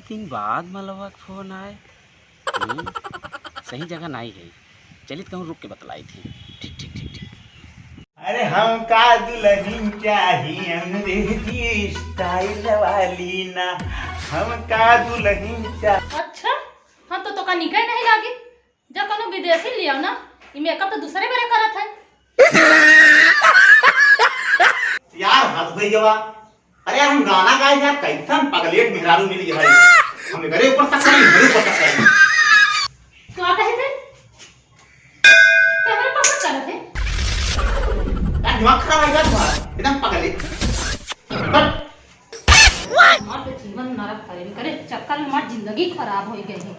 दिन बाद मलवा का फोन आए। सही जगह नहीं है। चलिए कहूँ रुक के बतलाई थी। ठीक ठीक ठीक ठीक। अरे हमका दुल्हन चाहिए अंग्रेजी स्टाइल वाली ना, हमका दुल्हन चाहिए। अच्छा हाँ तो का निकल नहीं लागी जब कोनो विदेशी लिया ना ये मेकअप तो दूसरे बेरे करत है। यार हंस गई जवा। अरे यार हम गाना गाए यार कैसन पगलेट मेहरारू मिली भाई। हमने घरे ऊपर तक करी घरे ऊपर तक करी। क्या कहे थे कैमरा पकड़ कर थे यार दिमाग खराब है यार तुम्हारा एकदम पगलेट। मार पे जीवन नरक करे चक्कर में मार जिंदगी खराब हो गई है।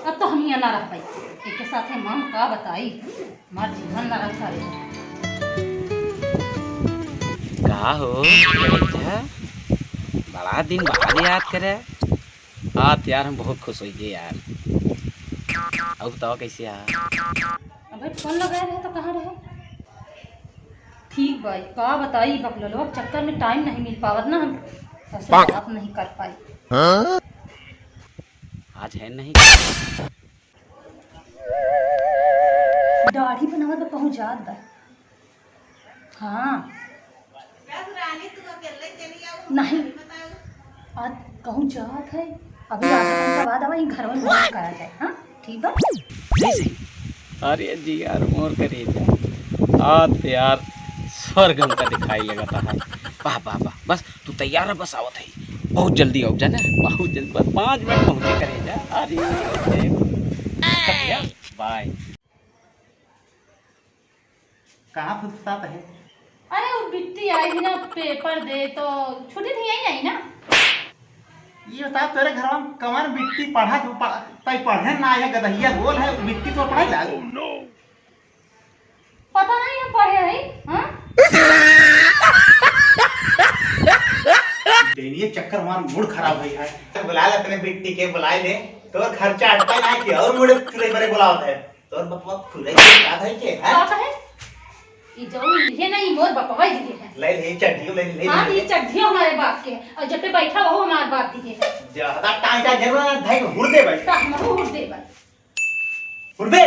अब तो हम यहाँ ना रह पाई एक के साथ है माम का बताई मार जीवन नरक करे। का हो बेटा? बड़ा दिन बाद याद करे। हाँ यार हम बहुत खुश हो गए यार। अब बताओ कैसे यार? अबे फोन लगाए रहे तो कहाँ रहे? ठीक भाई का बताई बकलो चक्कर में टाइम नहीं मिल पावत ना हम ऐसे बात नहीं कर पाई। हाँ? आज है नहीं दाढ़ी बनावत तो पहुँच जात बा। हाँ नहीं आज कहूँ जात है अभी आधा घंटा बाद आवा घर में बात करा जाए। हाँ ठीक बा। अरे जी यार मोर करे आज यार स्वर्ग हमका दिखाई लगता है। वाह वाह वाह बस तू तैयार है बस आवत है बहुत जल्दी आओ जाना बहुत जल्दी बस 5 मिनट पहुँचे करे जा। अरे बाय। कहाँ फुसफुसात है? अरे वो बिट्टी आई थी ना पेपर दे तो छुट्टी थी यही आई ना। ये बता तेरे घर में कमर मिट्टी पढ़ा तू पढ़े ना आया गदहिया बोल है मिट्टी तो पढ़ाई ला। पता नहीं हम पढ़े है। हाँ डेनिये चक्कर मार मूड खराब है यार। बुला ले अपने बिट्टी के बुलाए ले तोर खर्चा अटका ना कि और मुड़े चुरे बरे बुलावत है तोर बकवा खुले के याद है के है। क्या है ये जो ये नहीं मोर बकवा ही है। ले ले चड्डी ले ले। हाँ ये चड्डी हमारे बाप के है और जब पे बैठा वो हमारे बाप की है। ज्यादा टांटा जरूर धई हुरदे भाई ता हम उड़ दे बस हुरदे।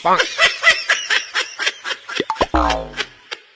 Bonk.